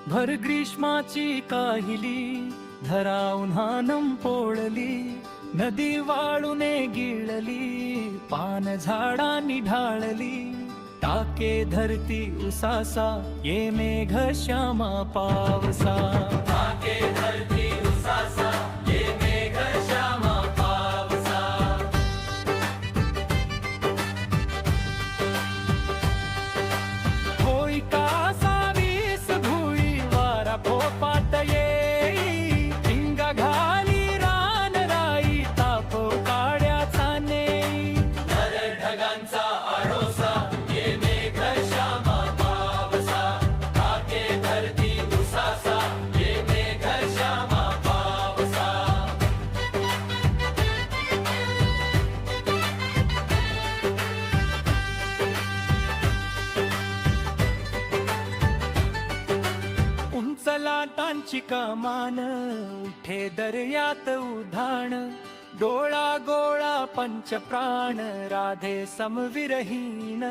भर ग्रीष्माची काहिली धरा उन्हानं पोळली, नदी वाळूने गिळली, पान झाडांनी ढाळली, टाके धरती उसासा, ये मेघ श्यामा पावसा. टाके धरती उसासा, ये मेघ श्यामा पावसा. होई का सावीस भुई वारा पोपात येई, हिंगा घाली रान राई, ताप काड्याचा नेई, नर ढगांचा आडोसा, ये मेघ श्यामा पावसा. टाके धरती उसासा, ये मेघ श्यामा पावसा. उंच लाटांची कमान, उठे दर्यात उधाण, डोळा गोळा पंचप्राण, राधे समविरहीन,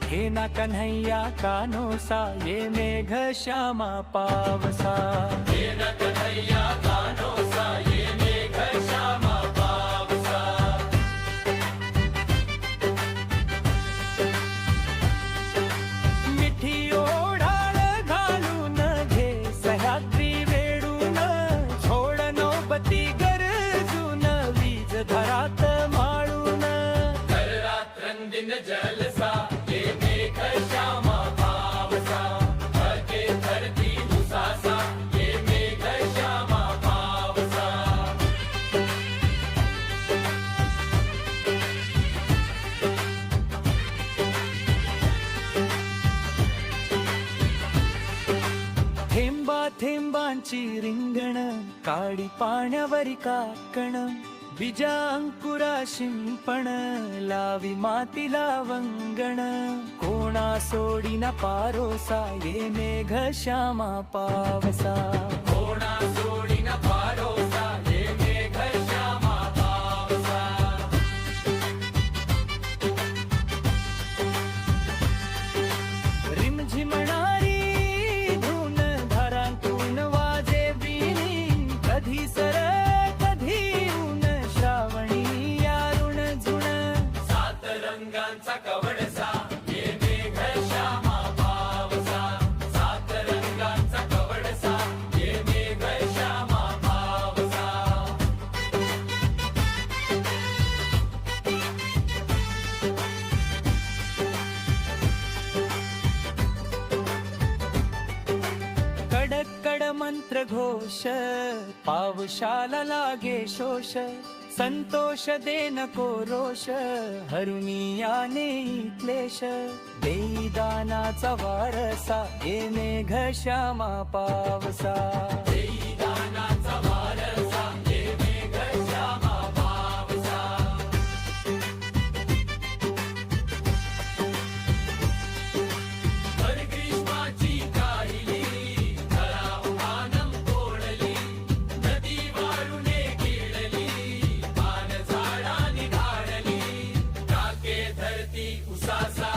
घेना कन्हैया कानोसा, ये मेघ श्यामा पावसा. घेना कन्हैया कानोसा, ये मेघ श्यामा पावसा. मिठी ओढाळ घालून घे सह्याद्री वेडून, झोड नौबती गरजून, वीज धरात माळून, रात्रंदिन जलसा, ये मेघ श्यामा पावसा. टाके धरती उसासा, ये मेघ श्यामा पावसा. थेंबा थेंबांची रिंगण, काडी पाण्यावरी काकण, बीजा अंकुरा शिंपण, लावी मातीला वंगण, कोणा सोडीना पारोसा, ये मेघ श्यामा पावसा. कोणा सोडीना पारोसा, ये मेघ श्यामा पावसा. रिमझिमणारी धून धारांतून वाजे बिनी, कधी सर कधी ऊन, श्रावणी यारुण झुण, सात रंगांचा कवडसा, ये मेघ श्यामा पावसा. सात रंगांचा कवडसा, ये मेघ श्यामा पावसा. कडक कड मंत्र घोष, पावशाला लागे शोष, संतोष दे नको रोष, हरुनियाने क्लेश, देई दानाचा वारसा, ये मेघ श्यामा पावसा. देई दानाचा वारसा, ये मेघ श्यामा पावसा. भर ग्रीष्माची काहिली धरा उन्हानं पोळली, नदी वाळूने गिळली, पान झाडांनी ढाळली, टाके धरती उसासा,